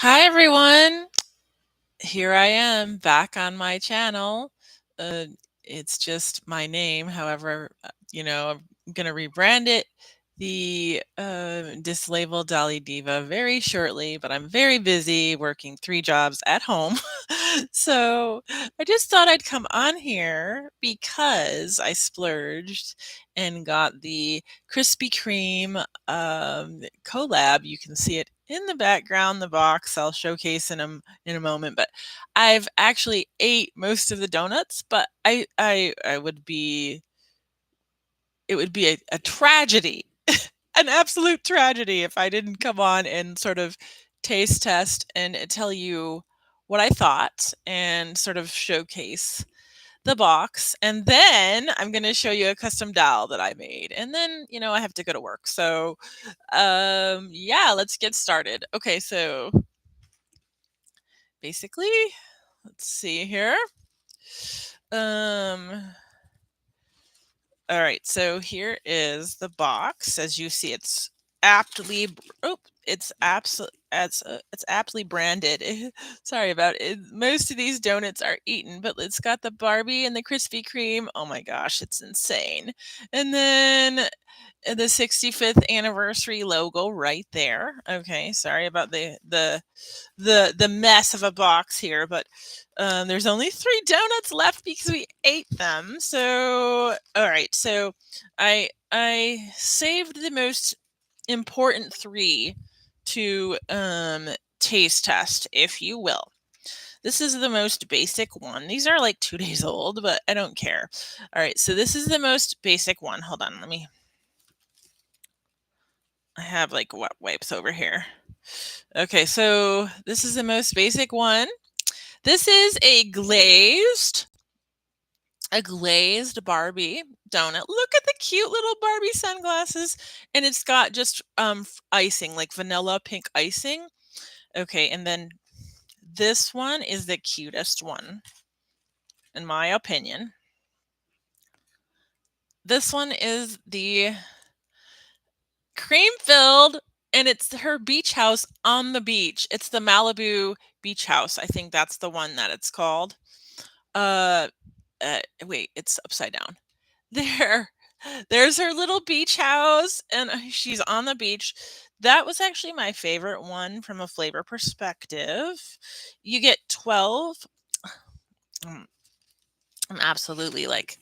Hi everyone. Here I am back on my channel. Uh, it's just my name. However, I'm gonna rebrand it the Dislabeled Dolly Diva very shortly, but I'm very busy working 3 jobs at home. So I just thought I'd come on here because I splurged and got the Krispy Kreme collab. You can see it in the background, the box. I'll showcase in a moment, but I've actually ate most of the donuts, but I would be it would be a tragedy, an absolute tragedy if I didn't come on and sort of taste test and tell you what I thought and sort of showcase the box. And then I'm going to show you a custom doll that I made. And then, I have to go to work. So, yeah, let's get started. Okay, so basically, let's see here. Um, all right, so here is the box. As you see, it's aptly it's aptly branded. Sorry about it. Most of these donuts are eaten, but it's got the Barbie and the Krispy Kreme. Oh my gosh, it's insane. And then the 65th anniversary logo right there. Okay, sorry about the mess of a box here, but there's only 3 donuts left because we ate them. So, all right. So, I saved the most important 3 to taste test, if you will. This is the most basic one. These are like 2 days old, but I don't care. All right. So this is the most basic one. Hold on. I have like wet wipes over here. Okay. So this is the most basic one. This is a glazed Barbie donut. Look at the cute little Barbie sunglasses, and it's got just icing, like vanilla pink icing. Okay, and then this one is the cutest one, in my opinion. This one is the cream filled, and it's her beach house on the beach. It's the Malibu beach house. I think that's the one that it's called. Uh, wait, it's upside down. There. There's her little beach house, and she's on the beach. That was actually my favorite one from a flavor perspective. You get 12. Mm, I'm absolutely like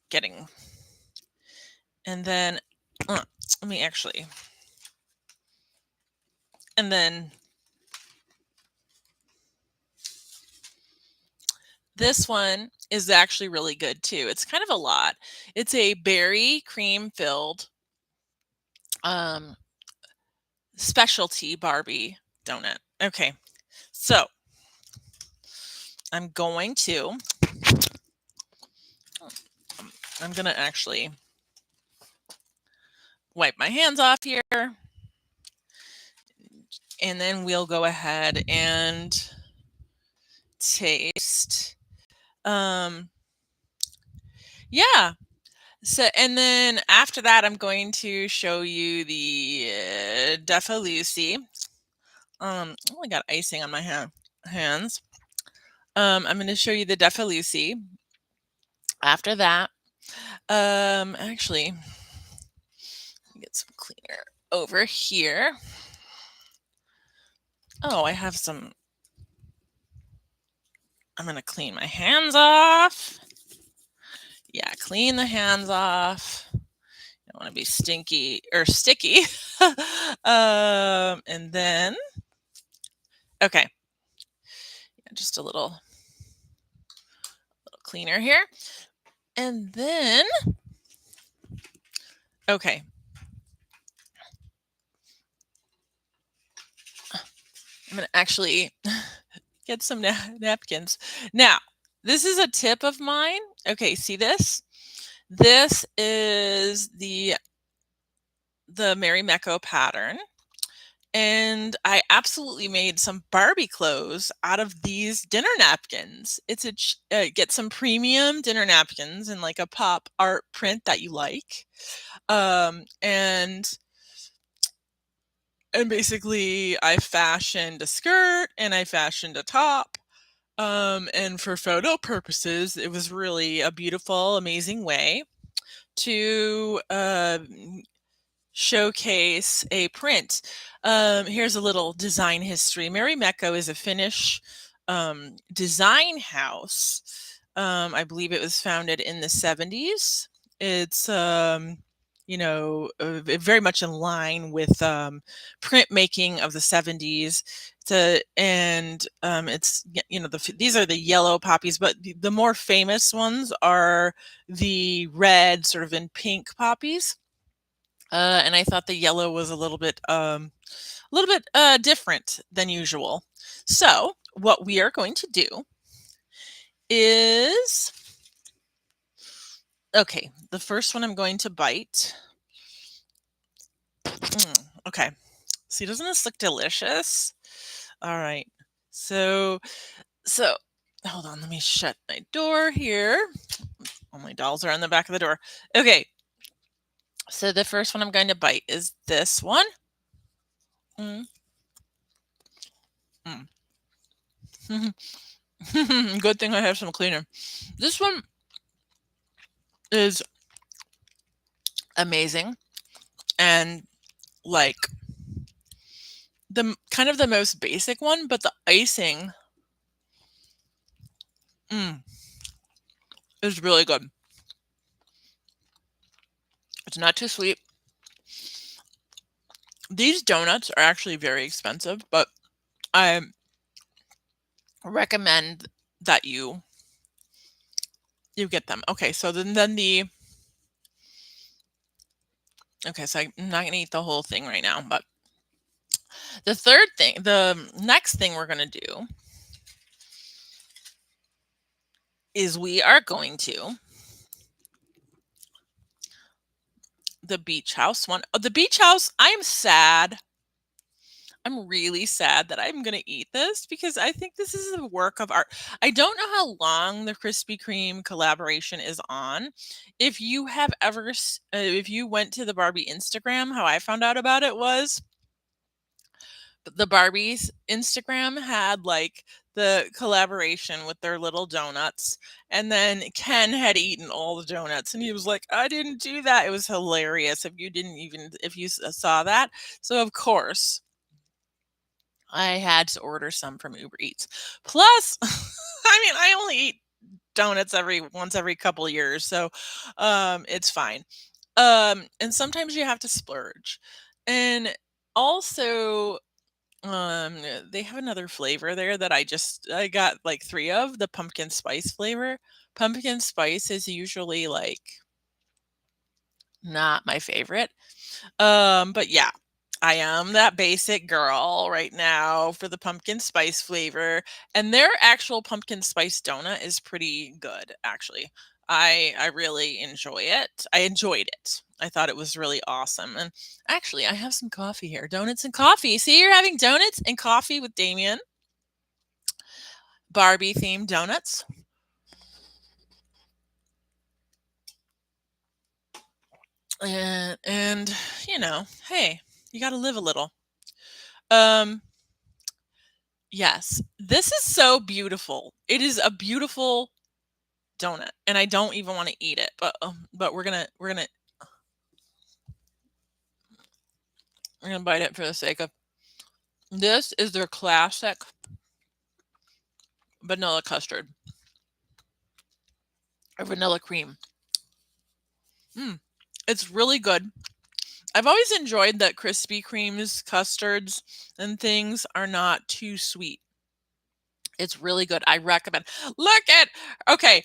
getting. And then, let me actually. And then this one is actually really good too. It's kind of a lot. It's a berry cream filled um, specialty Barbie donut. Okay, so I'm going to actually wipe my hands off here, and then we'll go ahead and taste. Yeah. So, and then after that, I'm going to show you the Defa Lucy. Oh, I got icing on my hands. I'm going to show you the Defa Lucy. After that, actually, get some cleaner over here. Oh, I have some. I'm going to clean my hands off. Yeah, clean the hands off. Don't want to be stinky or sticky. And then, okay, yeah, just a little cleaner here. And then, okay. I'm going to actually get some napkins. Now, this is a tip of mine. Okay, see this? This is the Mary Mecco pattern. And I absolutely made some Barbie clothes out of these dinner napkins. It's get some premium dinner napkins and like a pop art print that you like. And And basically, I fashioned a skirt and I fashioned a top. And for photo purposes, it was really a beautiful, amazing way to showcase a print. Here's a little design history. Meri Mekko is a Finnish design house. I believe it was founded in the 70s. It's very much in line with printmaking of the 70s. These are the yellow poppies, but the more famous ones are the red, sort of in pink poppies. And I thought the yellow was a little bit different than usual. So what we are going to do is, okay, the first one I'm going to bite. Okay. See, doesn't this look delicious? All right. So hold on, let me shut my door here. All my dolls are on the back of the door. Okay. So the first one I'm going to bite is this one. Mm. Mm. Good thing I have some cleaner. This one is amazing and like the kind of the most basic one, but the icing is really good. It's not too sweet. These donuts are actually very expensive, but I recommend that you get them. Okay, so okay, so I'm not gonna eat the whole thing right now, but the next thing we're gonna do is we are going to the beach house one. Oh, the beach house, I'm sad. I'm really sad that I'm going to eat this because I think this is a work of art. I don't know how long the Krispy Kreme collaboration is on. If you if you went to the Barbie Instagram, how I found out about it was the Barbie's Instagram had like the collaboration with their little donuts, and then Ken had eaten all the donuts and he was like, I didn't do that. It was hilarious if you saw that. So of course I had to order some from Uber Eats. Plus, I only eat donuts once every couple of years, so it's fine. And sometimes you have to splurge. And also, they have another flavor there that I got like 3 of, the pumpkin spice flavor. Pumpkin spice is usually like not my favorite. But yeah, I am that basic girl right now for the pumpkin spice flavor, and their actual pumpkin spice donut is pretty good, actually. I really enjoy it. I enjoyed it. I thought it was really awesome. And actually, I have some coffee here. Donuts and coffee. See, you're having donuts and coffee with Damien. Barbie themed donuts. And hey, you got to live a little. Um Yes, this is so beautiful. It is a beautiful donut, and I don't even want to eat it, but we're gonna bite it for the sake of this. Is their classic vanilla custard or vanilla cream. It's really good. I've always enjoyed that Krispy Kreme's custards and things are not too sweet. It's really good. I recommend. Look at okay.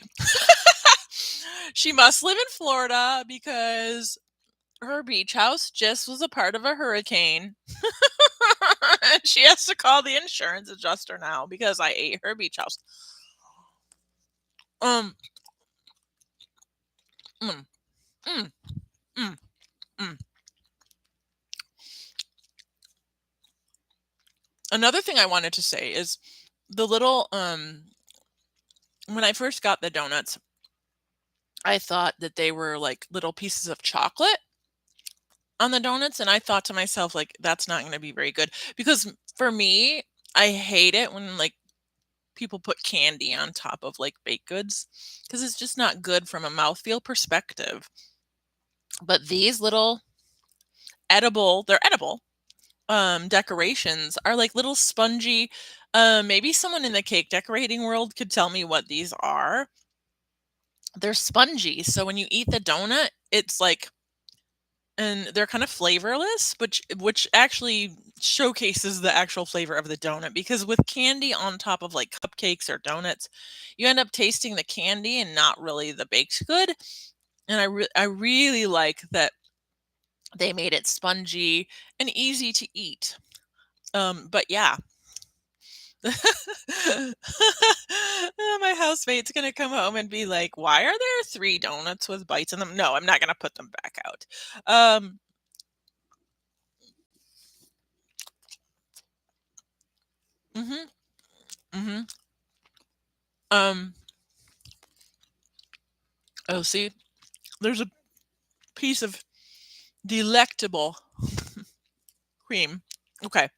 She must live in Florida because her beach house just was a part of a hurricane. And she has to call the insurance adjuster now because I ate her beach house. Um, mm, mm, mm, mm. Another thing I wanted to say is the little when I first got the donuts, I thought that they were like little pieces of chocolate. on the donuts, and I thought to myself, like, that's not gonna be very good. Because for me, I hate it when, like, people put candy on top of, like, baked goods, because it's just not good from a mouthfeel perspective. But these little they're edible, decorations are like little spongy, maybe someone in the cake decorating world could tell me what these are. They're spongy, so when you eat the donut, it's like, and they're kind of flavorless, which actually showcases the actual flavor of the donut, because with candy on top of like cupcakes or donuts, you end up tasting the candy and not really the baked good. And I really like that they made it spongy and easy to eat. But yeah. My housemate's gonna come home and be like, "Why are there 3 donuts with bites in them?" No, I'm not gonna put them back out. Um, mhm, mhm. Um, oh, see, there's a piece of delectable cream. Okay.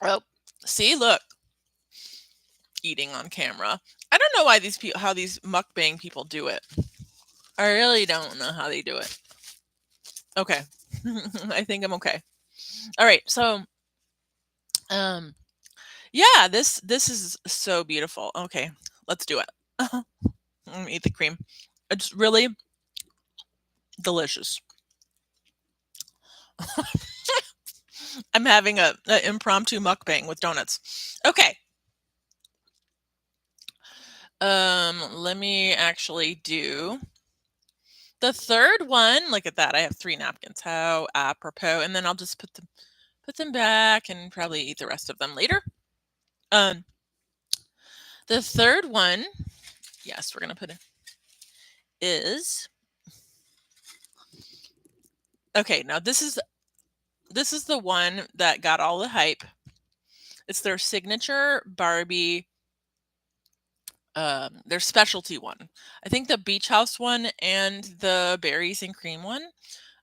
Oh, see, look, eating on camera. I don't know why these people, how these mukbang people do it. I really don't know how they do it. Okay. I think I'm okay. All right. So, um, yeah, this is so beautiful. Okay, let's do it. Eat the cream. It's really delicious. I'm having a impromptu mukbang with donuts. Okay. Let me actually do the third one. Look at that. I have 3 napkins. How apropos. And then I'll just put them back and probably eat the rest of them later. Um, the third one, yes, we're gonna put it is okay. Now this is the one that got all the hype. It's their signature Barbie, their specialty one. I think the beach house one and the berries and cream one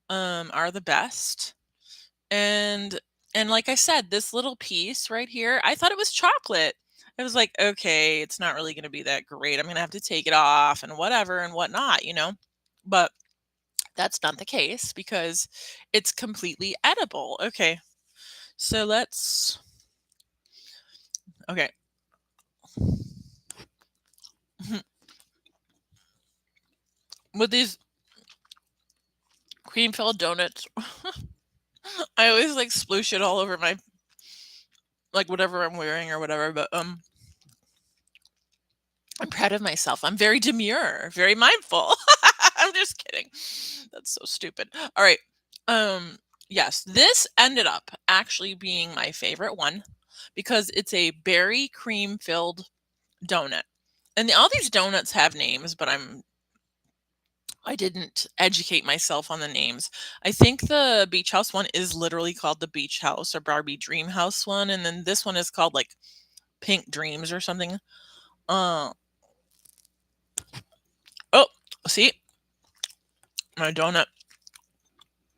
are the best. And like I said, this little piece right here, I thought it was chocolate. I was like, okay, it's not really going to be that great. I'm going to have to take it off and whatever and whatnot, you know. But that's not the case because it's completely edible. Okay, so let's. Okay. With these cream filled donuts, I always like sploosh it all over my, like, whatever I'm wearing or whatever. But I'm proud of myself. I'm very demure, very mindful. I'm just kidding. That's so stupid. All right. Um, yes, this ended up actually being my favorite one because it's a berry cream filled donut. And all these donuts have names, but I didn't educate myself on the names. I think the beach house one is literally called the beach house or Barbie dream house one, and then this one is called like pink dreams or something. Uh oh, see, my donut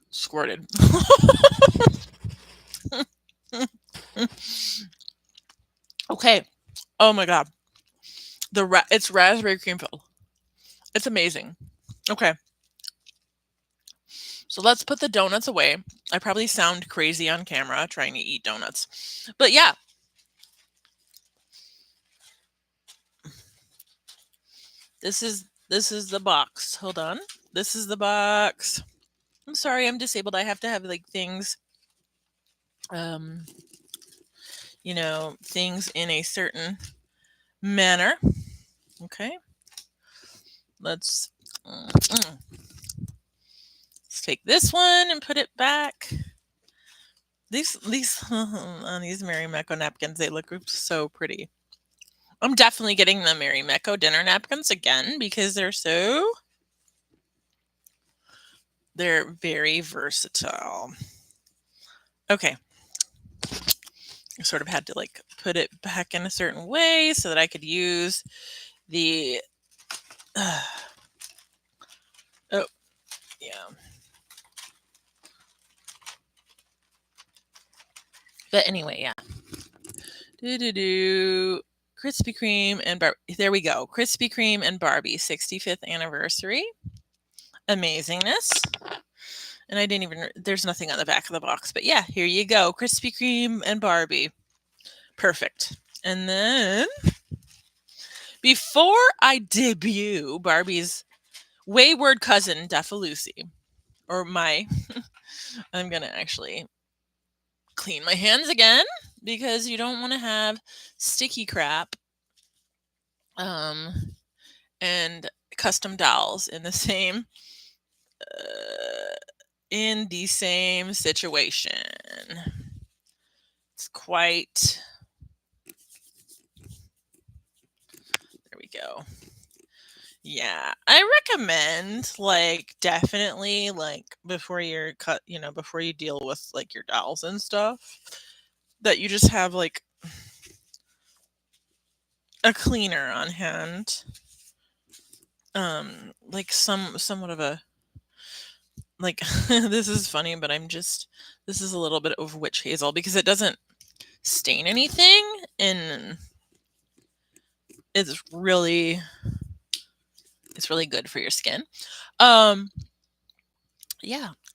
squirted. Okay. Oh my god. It's raspberry cream filled. It's amazing. Okay. So let's put the donuts away. I probably sound crazy on camera trying to eat donuts. But yeah. This is the box. Hold on. This is the box. I'm sorry, I'm disabled. I have to have like things um things in a certain manner. Okay. Let's let's take this one and put it back. These on these Mary Mecco napkins, they look so pretty. I'm definitely getting the Mary Mecco dinner napkins again because they're very versatile. Okay. I sort of had to like put it back in a certain way so that I could use the oh yeah. But anyway, yeah. Krispy Kreme and Barbie. There we go. Krispy Kreme and Barbie 65th anniversary. Amazingness. And I didn't even, there's nothing on the back of the box, but yeah, here you go. Krispy Kreme and Barbie. Perfect. And then before I debut Barbie's wayward cousin, Defa Lucy, or my, I'm going to actually clean my hands again because you don't want to have sticky crap and custom dolls in the same situation. It's quite, there we go. Yeah, I recommend, like, definitely, like, before you're before you deal with, like, your dolls and stuff, that you just have, like, a cleaner on hand. Like, somewhat of a, like, this is funny, but this is a little bit of witch hazel because it doesn't stain anything, and it's really good for your skin. Yeah,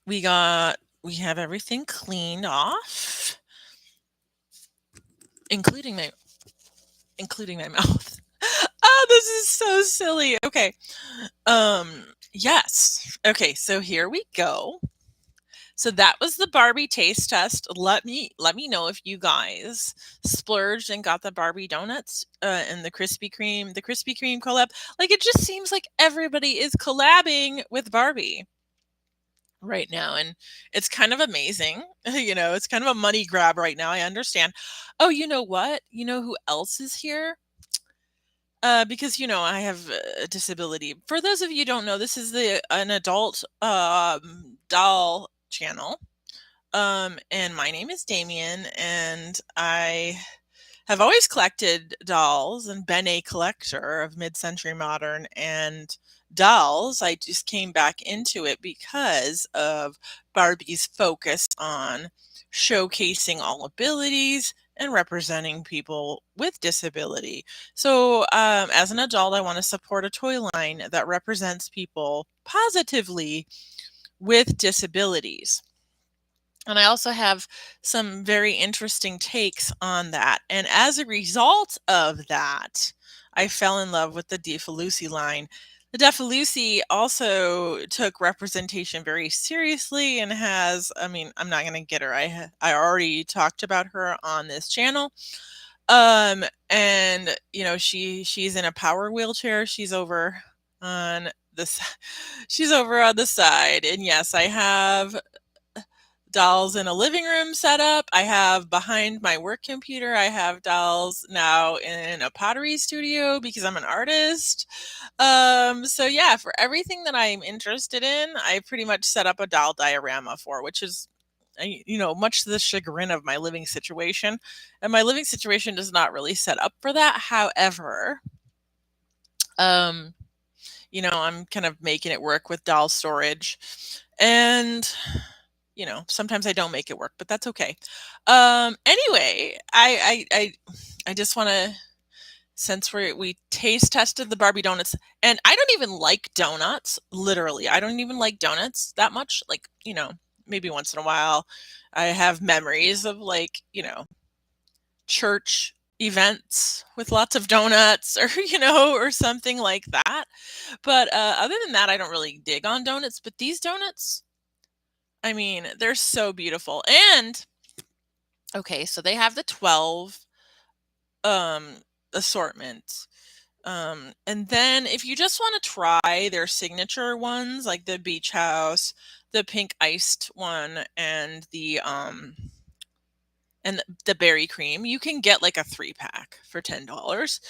we have everything cleaned off, including my mouth. Oh, this is so silly. Okay. Yes. Okay, so here we go. So that was the Barbie taste test. Let me know if you guys splurged and got the Barbie donuts and the Krispy Kreme collab. Like, it just seems like everybody is collabing with Barbie right now, and it's kind of amazing. It's kind of a money grab right now. I understand. Oh, you know what? You know who else is here? Because I have a disability. For those of you who don't know, this is an adult doll channel. And my name is Damien, and I have always collected dolls and been a collector of mid-century modern and dolls. I just came back into it because of Barbie's focus on showcasing all abilities and representing people with disability. So as an adult, I want to support a toy line that represents people positively with disabilities. And I also have some very interesting takes on that. And as a result of that, I fell in love with the Defa Lucy line. The Defa Lucy also took representation very seriously and has, I mean, I'm not going to get her. I already talked about her on this channel. And she's in a power wheelchair. She's over on this she's over on the side. And yes, I have dolls in a living room setup. I have behind my work computer, I have dolls now in a pottery studio because I'm an artist. So yeah, for everything that I'm interested in, I pretty much set up a doll diorama for, which is much to the chagrin of my living situation. And my living situation does not really set up for that. However, I'm kind of making it work with doll storage. And sometimes I don't make it work, but that's okay. Anyway, I just want to, since we taste tested the Barbie donuts, and I don't even like donuts. Literally, I don't even like donuts that much. Like, maybe once in a while, I have memories of, like, church events with lots of donuts, or or something like that. But other than that, I don't really dig on donuts. But these donuts, I mean, they're so beautiful. And okay, so they have the 12 assortment. And then if you just want to try their signature ones, like the beach house, the pink iced one, and the berry cream, you can get like a 3-pack for $10.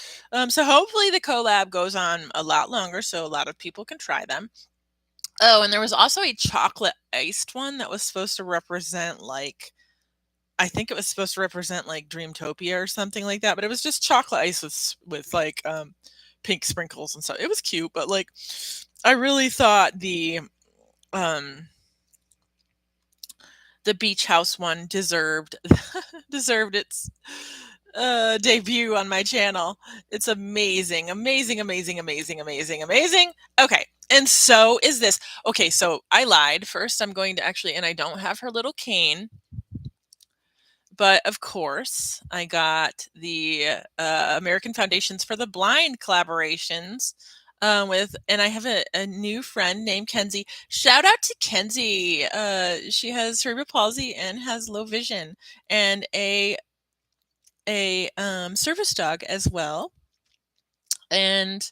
So hopefully the collab goes on a lot longer so a lot of people can try them. Oh, and there was also a chocolate iced one that was supposed to represent, like, I think it was supposed to represent like Dreamtopia or something like that, but it was just chocolate ice with like pink sprinkles and stuff. It was cute, but like I really thought the the beach house one deserved deserved its debut on my channel. It's amazing, amazing, amazing, amazing, amazing, amazing. Okay, and so is this. Okay, so I lied. First, I'm going to actually, and I don't have her little cane, but of course, I got the American Foundations for the Blind collaborations and I have a new friend named Kenzie. Shout out to Kenzie. She has cerebral palsy and has low vision, and a service dog as well. And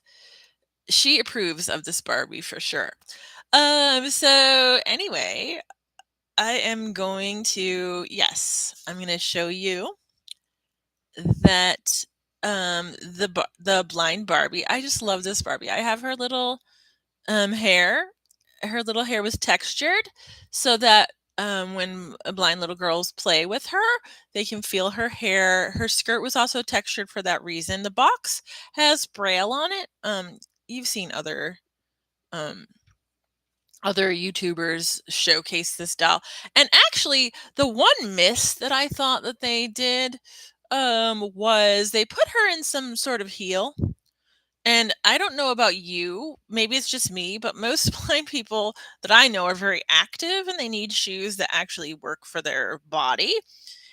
she approves of this Barbie for sure. So anyway, I am going to, yes, I'm going to show you that the blind Barbie. I just love this Barbie. I have her little hair. Her little hair was textured so that when blind little girls play with her, they can feel her hair. Her skirt was also textured for that reason. The box has Braille on it. You've seen um, other YouTubers showcase this doll. And actually, the one miss that I thought that they did was they put her in some sort of heel. And I don't know about you, maybe it's just me, but most blind people that I know are very active and they need shoes that actually work for their body.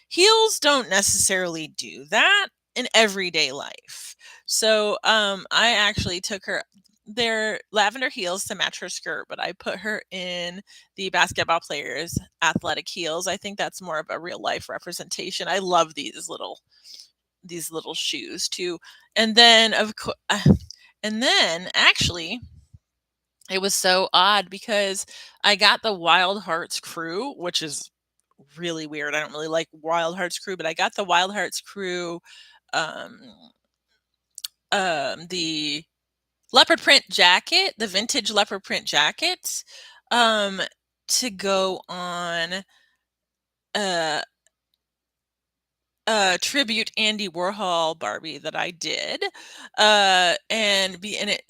Heels don't necessarily do that in everyday life. So I actually took her, they're lavender heels to match her skirt, but I put her in the basketball players' athletic heels. I think that's more of a real life representation. I love these little shoes too. And then of course, and then actually, it was so odd because I got the Wild Hearts Crew, which is really weird. I don't really like Wild Hearts Crew, but I got the Wild Hearts Crew, um, the leopard print jacket, the vintage leopard print jacket, um, to go on uh, tribute Andy Warhol Barbie that I did.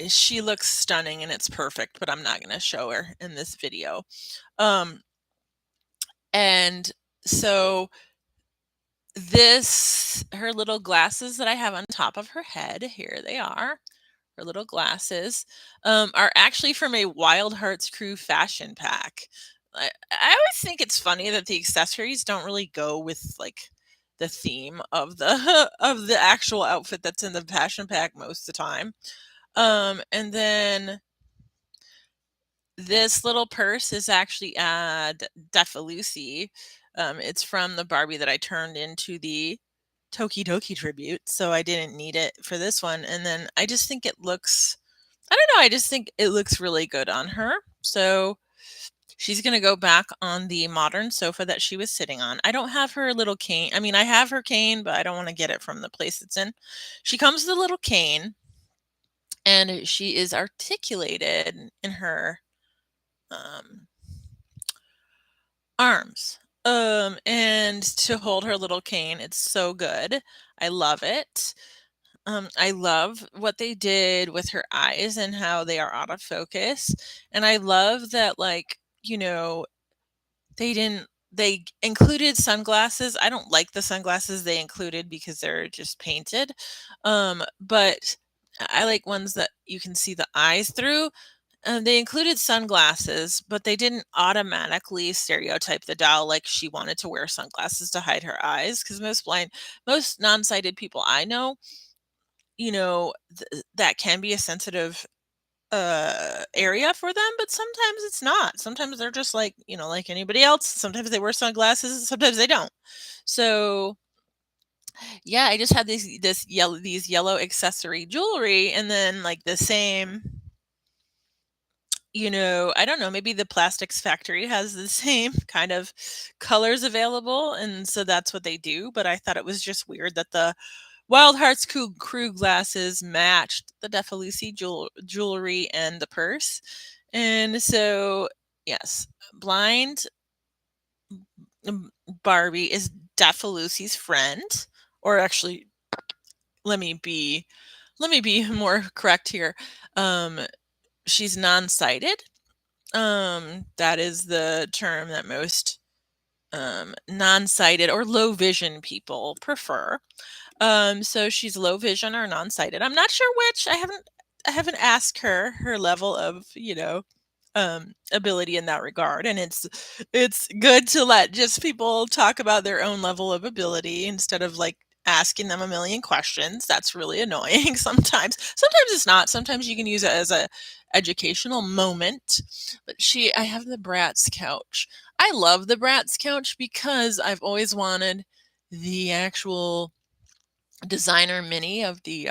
She looks stunning and it's perfect, but I'm not going to show her in this video. And so her little glasses that I have on top of her head, here they are. Her little glasses are actually from a Wild Hearts Crew fashion pack. I always think it's funny that the accessories don't really go with like the theme of the of the actual outfit that's in the fashion pack most of the time. And then this little purse is actually Defa Lucy. It's from the Barbie that I turned into the Toki Doki tribute, so I didn't need it for this one. And then I just think it looks, I don't know, I just think it looks really good on her. So she's going to go back on the modern sofa that she was sitting on. I don't have her little cane. I mean, I have her cane, but I don't want to get it from the place it's in. She comes with a little cane, and she is articulated in her arms. And to hold her little cane, it's so good. I love it. I love what they did with her eyes and how they are out of focus. And I love that, like, they included sunglasses. I don't like the sunglasses they included because they're just painted. But I like ones that you can see the eyes through. They included sunglasses, but they didn't automatically stereotype the doll like she wanted to wear sunglasses to hide her eyes. Because most non-sighted people I know, that can be a sensitive area for them, but sometimes it's not. Sometimes they're just like, like anybody else. Sometimes they wear sunglasses, sometimes they don't. So yeah, I just had these yellow accessory jewelry, and then like the same, I don't know, maybe the plastics factory has the same kind of colors available, and so that's what they do. But I thought it was just weird that the Wild Hearts Crew glasses matched the Defa Lucy jewelry and the purse. And so, yes, blind Barbie is Defa Lucy's friend, or actually, let me be more correct here. She's non-sighted. That is the term that most non-sighted or low vision people prefer. So she's low vision or non-sighted. I'm not sure which. I haven't asked her level of, ability in that regard. And it's good to let just people talk about their own level of ability instead of like asking them a million questions. That's really annoying sometimes. Sometimes it's not. Sometimes you can use it as a educational moment. But I have the Bratz couch. I love the Bratz couch because I've always wanted the actual designer mini of the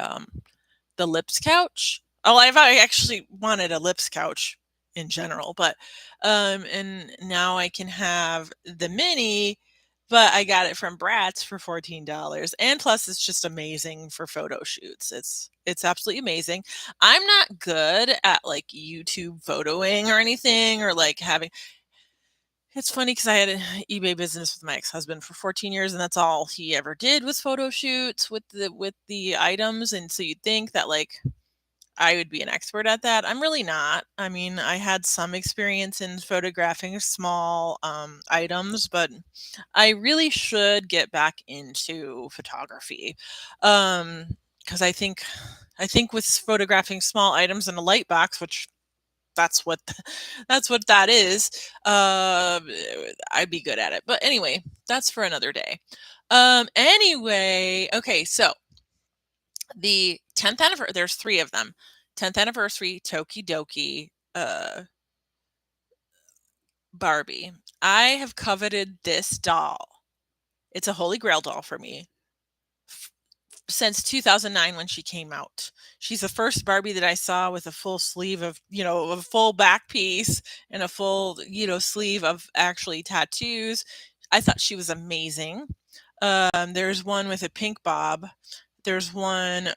Lips couch. Oh, I actually wanted a Lips couch in general, but and now I can have the mini, but I got it from Bratz for $14. And plus it's just amazing for photo shoots. It's absolutely amazing. I'm not good at like YouTube photoing or anything or like having it's funny because I had an eBay business with my ex-husband for 14 years, and that's all he ever did was photo shoots with the items. And so you'd think that like I would be an expert at that. I'm really not. I mean, I had some experience in photographing small items, but I really should get back into photography because I think with photographing small items in a light box, which that's what that's what that is. I'd be good at it. But anyway, that's for another day. Anyway, okay, so the 10th anniversary, there's three of them. 10th anniversary Toki Doki Barbie. I have coveted this doll. It's a holy grail doll for me since 2009 when she came out. She's the first Barbie that I saw with a full sleeve of, a full back piece and a full, sleeve of actually tattoos. I thought she was amazing. There's one with a pink bob. There's one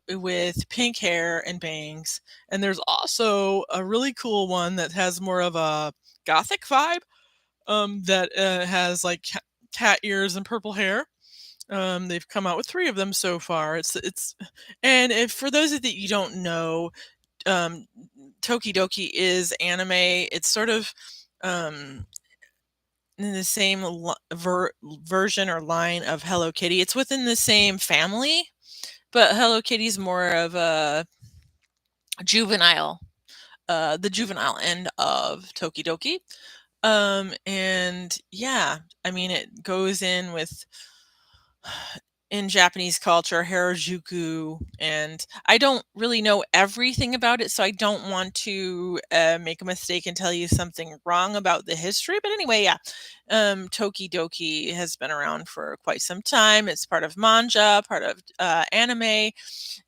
with pink hair and bangs. And there's also a really cool one that has more of a gothic vibe that has like cat ears and purple hair. They've come out with three of them so far. And if for those of you don't know, um, Toki Doki is anime. It's sort of in the same version or line of Hello Kitty. It's within the same family, but Hello Kitty's more of a juvenile, the juvenile end of Toki Doki. And yeah, I mean, it goes in Japanese culture, Harajuku, and I don't really know everything about it, so I don't want to make a mistake and tell you something wrong about the history. But anyway, yeah, Toki Doki has been around for quite some time. It's part of manga, part of anime.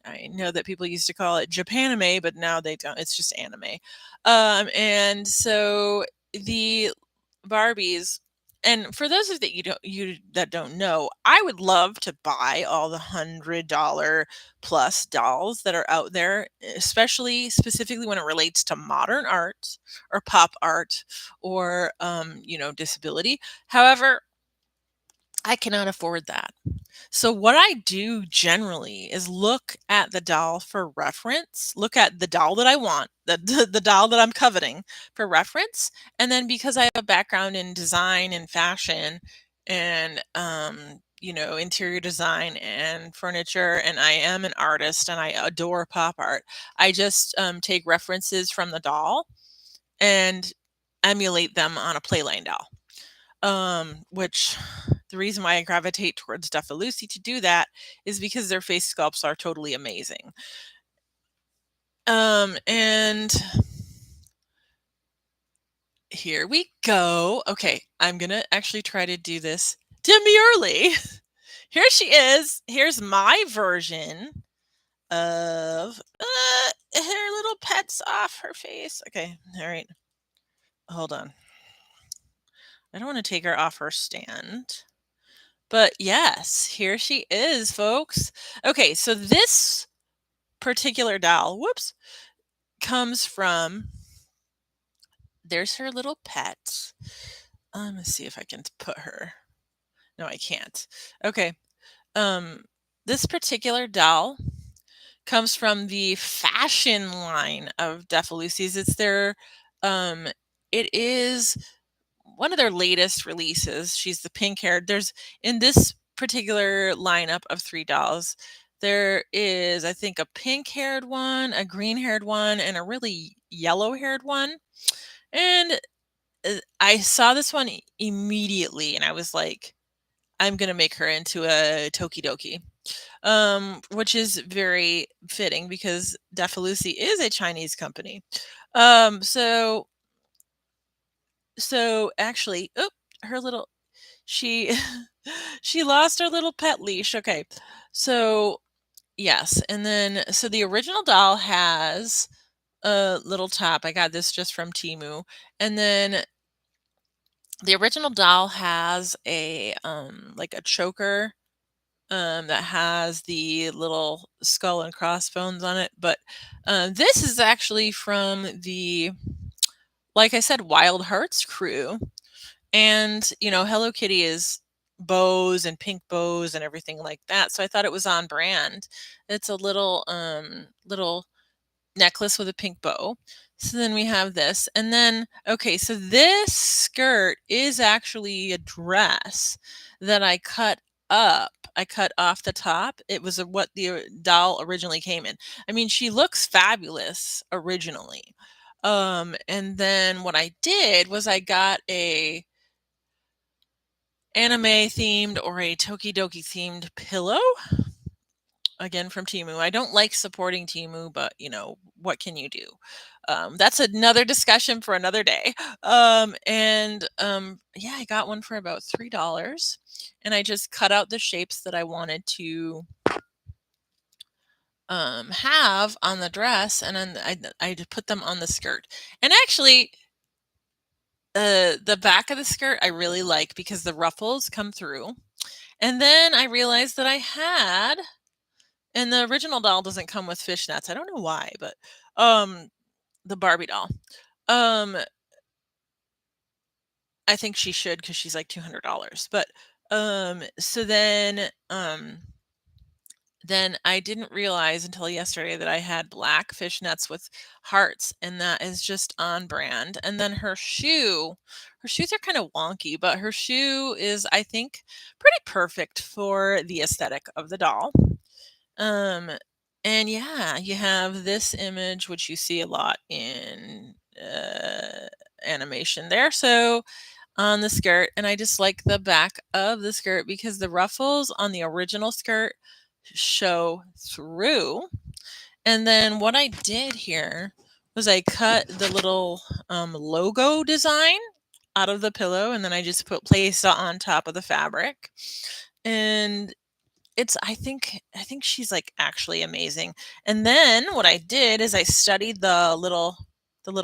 I know that people used to call it Japanime, but now they don't. It's just anime. And so the Barbies, and for those of that you that don't know, I would love to buy all the $100 plus dolls that are out there, especially specifically when it relates to modern art or pop art or disability. However, I cannot afford that. So what I do generally is look at the doll for reference, look at the doll that I want, the doll that I'm coveting for reference, and then because I have a background in design and fashion and interior design and furniture, and I am an artist and I adore pop art, I just take references from the doll and emulate them on a playline doll. Which the reason why I gravitate towards Defa Lucy to do that is because their face sculpts are totally amazing. And here we go. Okay, I'm gonna actually try to do this demurely. Here she is. Here's my version of her little pets off her face. Okay, all right. Hold on. I don't want to take her off her stand. But yes, here she is, folks. Okay, so this particular doll, whoops, comes from, there's her little pet. Let's see if I can put her. No, I can't. Okay. This particular doll comes from the fashion line of Defa Lucy's. It's their, it is one of their latest releases. She's the pink-haired. There's in this particular lineup of 3 dolls, there is, I think, a pink-haired one, a green-haired one, and a really yellow-haired one. And I saw this one immediately, and I was like, I'm gonna make her into a Toki Doki, which is very fitting because Defa Lucy is a Chinese company. Um, so so actually, oh, her little she she lost her little pet leash. Okay, so yes, and then so the original doll has a little top. I got this just from Temu, and then the original doll has a like a choker that has the little skull and crossbones on it. But this is actually from the, like I said, Wild Hearts crew. And, Hello Kitty is bows and pink bows and everything like that. So I thought it was on brand. It's a little necklace with a pink bow. So then we have this. And then, okay, so this skirt is actually a dress that I cut up. I cut off the top. It was what the doll originally came in. I mean, she looks fabulous originally. And then what I did was I got a anime themed or a Toki Doki themed pillow, again from Temu. I don't like supporting Temu, but what can you do? That's another discussion for another day. Yeah, I got one for about $3, and I just cut out the shapes that I wanted to have on the dress, and then I put them on the skirt. And actually, the back of the skirt I really like because the ruffles come through. And then I realized that I had, and the original doll doesn't come with fishnets. I don't know why, but the Barbie doll. I think she should because she's like $200. But so then I didn't realize until yesterday that I had black fishnets with hearts, and that is just on brand. And then her shoes are kind of wonky, but her shoe is, I think, pretty perfect for the aesthetic of the doll. Um, and yeah, you have this image, which you see a lot in animation there. So on the skirt, and I just like the back of the skirt because the ruffles on the original skirt show through. And then what I did here was I cut the little logo design out of the pillow, and then I just placed it on top of the fabric. And I think she's like actually amazing. And then what I did is I studied the little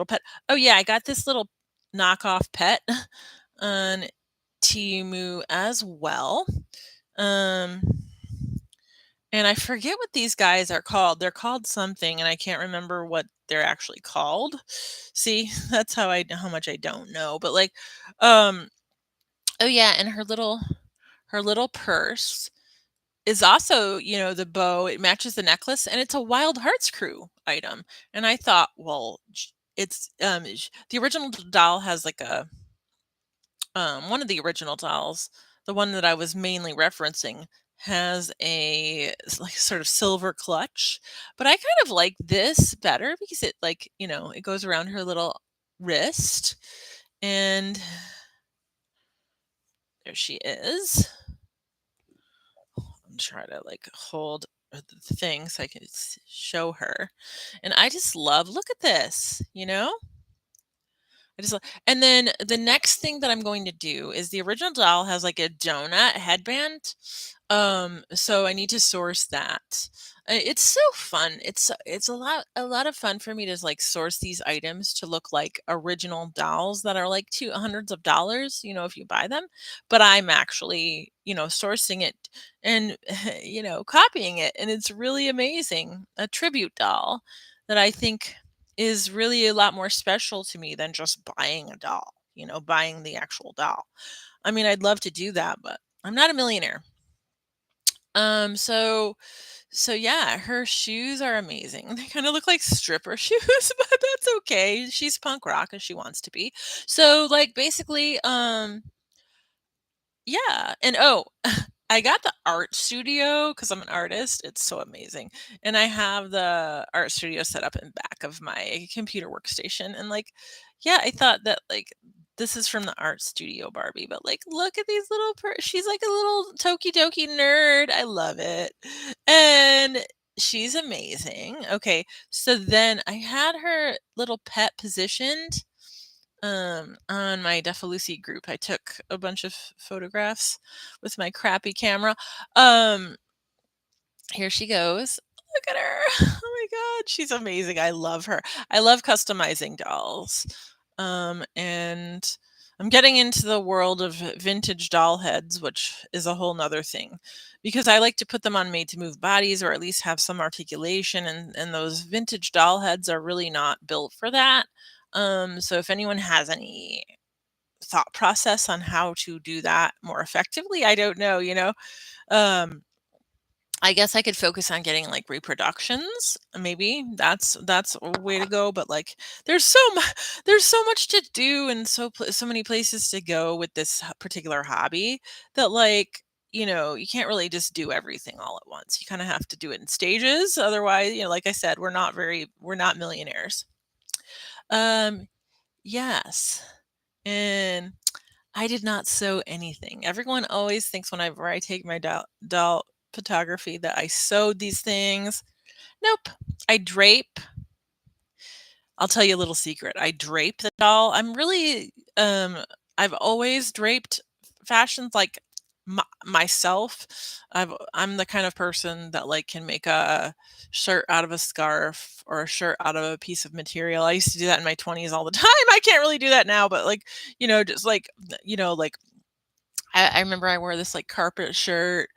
pet. Oh yeah, I got this little knockoff pet on Temu as well. Um and I forget what these guys are called. They're called something, and I can't remember what they're actually called. See, that's how much I don't know. But like, oh yeah, and her little purse is also, the bow. It matches the necklace, and it's a Wild Hearts crew item. And I thought, well, it's the original doll has like a one of the original dolls, the one that I was mainly referencing, has a like sort of silver clutch, but I kind of like this better because it, like, it goes around her little wrist, and there she is. I'm trying to like hold the thing so I can show her, and I just love. Look at this, and then the next thing that I'm going to do is the original doll has like a donut headband. So I need to source that. It's so fun. It's a lot of fun for me to like source these items to look like original dolls that are like two hundreds of dollars, if you buy them. But I'm actually, sourcing it and copying it, and it's really amazing. A tribute doll that I think is really a lot more special to me than just buying a doll, buying the actual doll. I mean, I'd love to do that, but I'm not a millionaire. So yeah, her shoes are amazing. They kind of look like stripper shoes, but that's okay. She's punk rock as she wants to be. So like basically, yeah, and oh, I got the art studio because I'm an artist. It's so amazing. And I have the art studio set up in back of my computer workstation. And like, yeah, I thought that like this is from the art studio Barbie, but like, look at these little, she's like a little Toki Doki nerd. I love it. And she's amazing. Okay. So then I had her little pet positioned on my Defa Lucy group. I took a bunch of photographs with my crappy camera. Um, Here she goes. Look at her. Oh my god, she's amazing. I love her. I love customizing dolls. And I'm getting into the world of vintage doll heads, which is a whole nother thing. Because I like to put them on made to move bodies or at least have some articulation, and those vintage doll heads are really not built for that. So if anyone has any thought process on how to do that more effectively, I don't know, you know. Um, I guess I could focus on getting like reproductions. Maybe that's a way to go. But like, there's so much, there's so much to do, and so many places to go with this particular hobby that like, you know, you can't really just do everything all at once. You kind of have to do it in stages. Otherwise, you know, like I said, we're not millionaires. Um, yes, and I did not sew anything. Everyone always thinks whenever I take my doll photography that I sewed these things. Nope. I drape. I'll tell you a little secret. I drape the doll. I've always draped fashions like myself. I'm the kind of person that like can make a shirt out of a scarf or a shirt out of a piece of material. I used to do that in my 20s all the time. I can't really do that now, but like, you know, just like, you know, like I remember I wore this like carpet shirt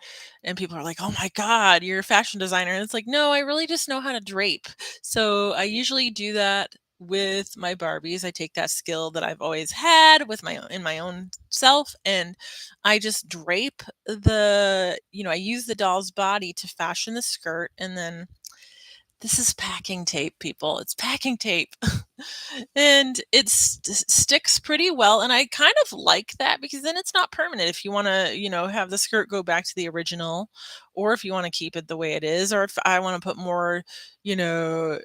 and people are like, "Oh my God, you're a fashion designer." And it's like, no, I really just know how to drape. So I usually do that with my Barbies. I take that skill that I've always had with in my own self, and I just drape I use the doll's body to fashion the skirt, and then this is packing tape, people. It's packing tape. And it sticks pretty well, and I kind of like that because then it's not permanent. If you wanna, you know, have the skirt go back to the original, or if you wanna keep it the way it is, or if I wanna put more, you know,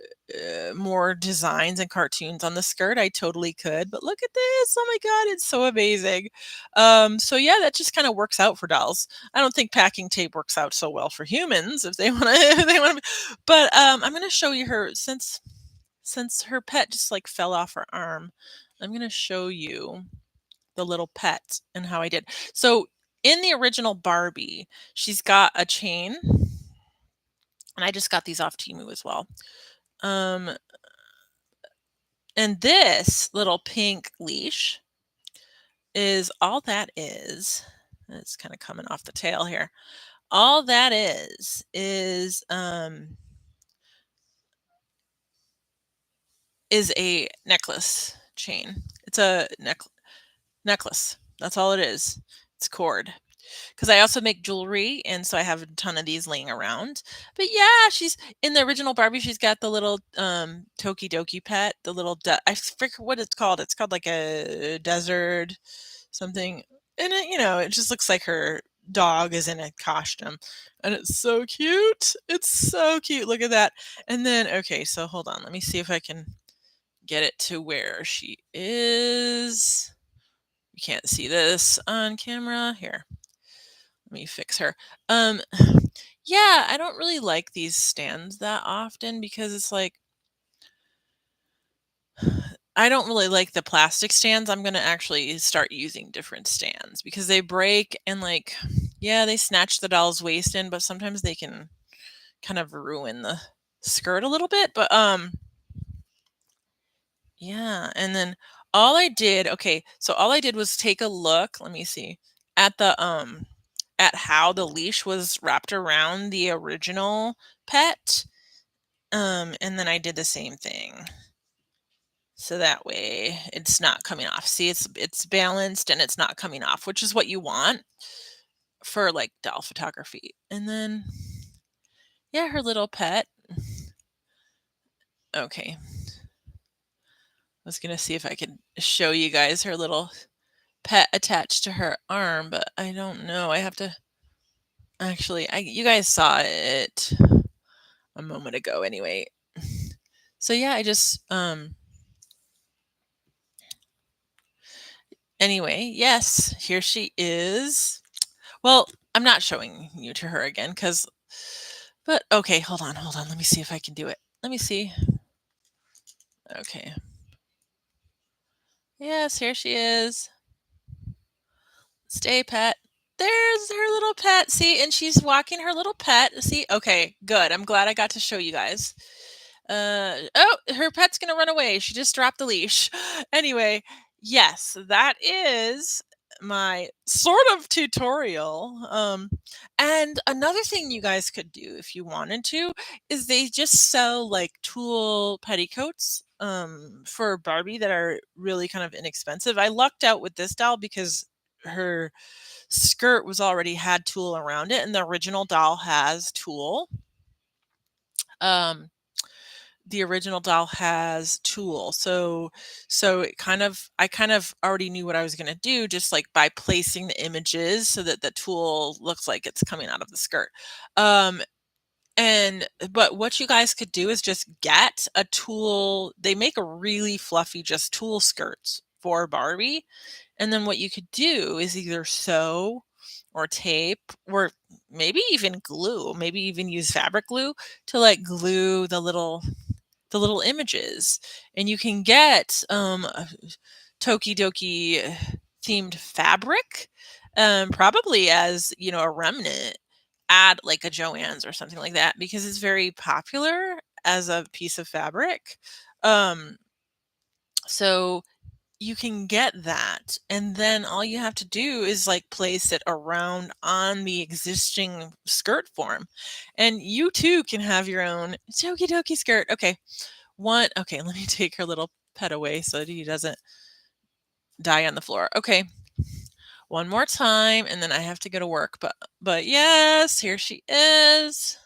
more designs and cartoons on the skirt, I totally could. But look at this. Oh my god, it's so amazing. So yeah, that just kinda works out for dolls. I don't think packing tape works out so well for humans if they wanna if they wanna but, I'm gonna show you her since her pet just, like, fell off her arm, I'm gonna show you the little pet and how I did. So, in the original Barbie, she's got a chain, and I just got these off Temu as well. Um, and this little pink leash is all that is. It's kinda coming off the tail here. All that is a necklace chain. It's a necklace. That's all it is. It's cord. Because I also make jewelry, and so I have a ton of these laying around. But yeah, she's in the original Barbie. She's got the little Toki Doki pet, the little I forget what it's called. It's called like a desert something, and it, you know, it just looks like her dog is in a costume, and it's so cute. It's so cute. Look at that. And then okay, so hold on. Let me see if I can get it to where she is. You can't see this on camera. Here, let me fix her. Um, yeah, I don't really like these stands that often because it's like I don't really like the plastic stands. I'm gonna actually start using different stands because they break and like, yeah, they snatch the doll's waist in, but sometimes they can kind of ruin the skirt a little bit. But yeah, and then all I did was take a look, let me see, at at how the leash was wrapped around the original pet, and then I did the same thing. So that way it's not coming off. See, it's balanced and it's not coming off, which is what you want. for like doll photography. And then, yeah, her little pet. Okay. I was going to see if I could show you guys her little pet attached to her arm, but I don't know. I have to actually, you guys saw it a moment ago anyway. So yeah, I just, anyway, yes, here she is. Well, I'm not showing you to her again but okay, hold on. Let me see if I can do it. Let me see. Okay. Yes, here she is. Stay, pet. There's her little pet. See, and she's walking her little pet. See, okay, good. I'm glad I got to show you guys. Oh, her pet's gonna run away. She just dropped the leash. Anyway, yes, that is my sort of tutorial. And another thing you guys could do if you wanted to is they just sell like tulle petticoats for Barbie that are really kind of inexpensive. I lucked out with this doll because her skirt was already had tulle around it, and the original doll has tulle. Um, the original doll has tulle, so I kind of already knew what I was going to do just like by placing the images so that the tulle looks like it's coming out of the skirt. Um, but what you guys could do is just get a tulle. They make a really fluffy just tulle skirts for Barbie. And then what you could do is either sew or tape or maybe even glue, maybe even use fabric glue to like glue the little images. And you can get Toki Doki themed fabric, probably as, you know, a remnant at like a Joann's or something like that because it's very popular as a piece of fabric. So you can get that, and then all you have to do is like place it around on the existing skirt form, and you too can have your own Toki Doki skirt. Okay, okay, let me take her little pet away so that he doesn't die on the floor. Okay, one more time, and then I have to go to work. But yes, here she is.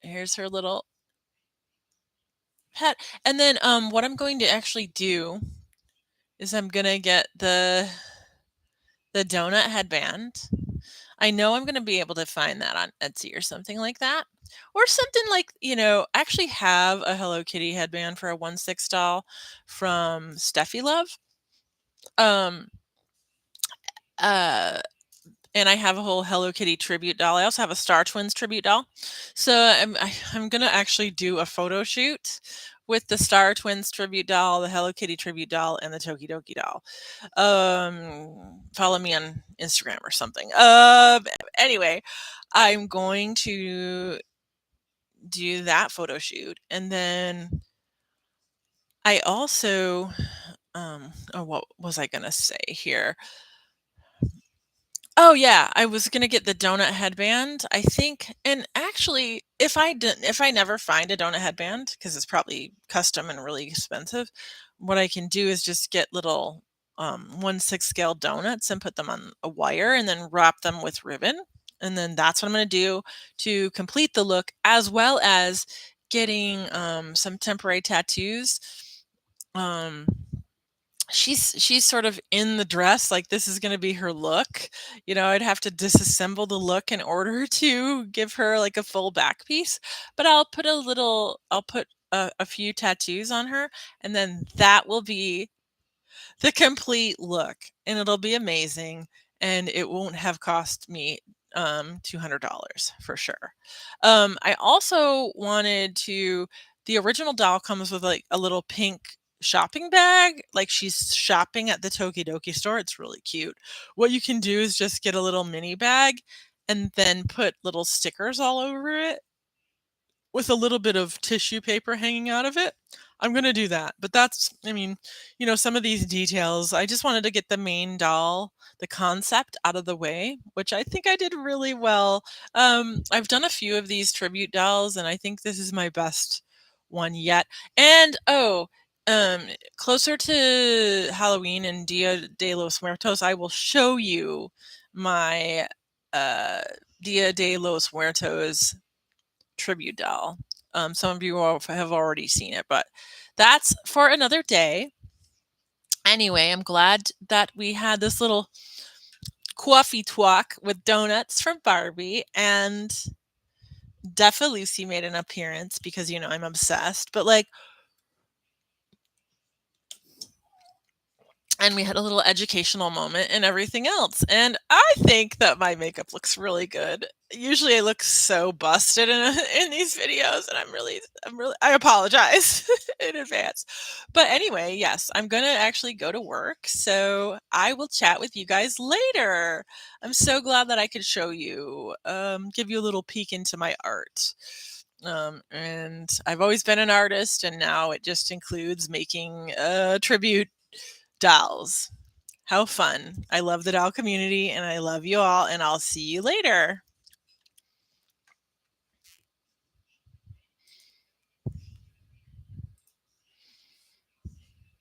Here's her little pet, and then what I'm going to actually do is I'm gonna get the donut headband. I know I'm gonna be able to find that on Etsy or something like that. Or something like, you know, I actually have a Hello Kitty headband for a 1/6 doll from Steffi Love. Um, uh, and I have a whole Hello Kitty tribute doll. I also have a Star Twins tribute doll. So I'm gonna actually do a photo shoot with the Star Twins tribute doll, the Hello Kitty tribute doll, and the Toki Doki doll. Follow me on Instagram or something. Anyway, I'm going to do that photo shoot, and then I also, oh, what was I gonna say here? Oh yeah, I was gonna get the donut headband, I think, and actually, if I never find a donut headband, because it's probably custom and really expensive, what I can do is just get little 1/6 scale donuts and put them on a wire and then wrap them with ribbon. And then that's what I'm gonna do to complete the look, as well as getting some temporary tattoos. Um, she's sort of in the dress, like this is going to be her look. You know, I'd have to disassemble the look in order to give her like a full back piece, but I'll put a few tattoos on her, and then that will be the complete look, and it'll be amazing, and it won't have cost me $200 for sure. I also wanted to the original doll comes with like a little pink shopping bag, like she's shopping at the Toki Doki store. It's really cute. What you can do is just get a little mini bag and then put little stickers all over it with a little bit of tissue paper hanging out of it. I'm gonna do that, but that's, I mean, you know, some of these details, I just wanted to get the main doll, the concept out of the way, which I think I did really well. I've done a few of these tribute dolls, and I think this is my best one yet. And oh, um, closer to Halloween and Dia de los Muertos, I will show you my Dia de los Muertos tribute doll. Some of you have already seen it, but that's for another day. Anyway, I'm glad that we had this little coffee talk with donuts from Barbie, and Defa Lucy made an appearance because, I'm obsessed. But and we had a little educational moment and everything else. And I think that my makeup looks really good. Usually I look so busted in these videos, and I apologize in advance. But anyway, yes, I'm going to actually go to work. So I will chat with you guys later. I'm so glad that I could show you, give you a little peek into my art. And I've always been an artist, and now it just includes making tribute dolls. How fun. I love the doll community, and I love you all, and I'll see you later.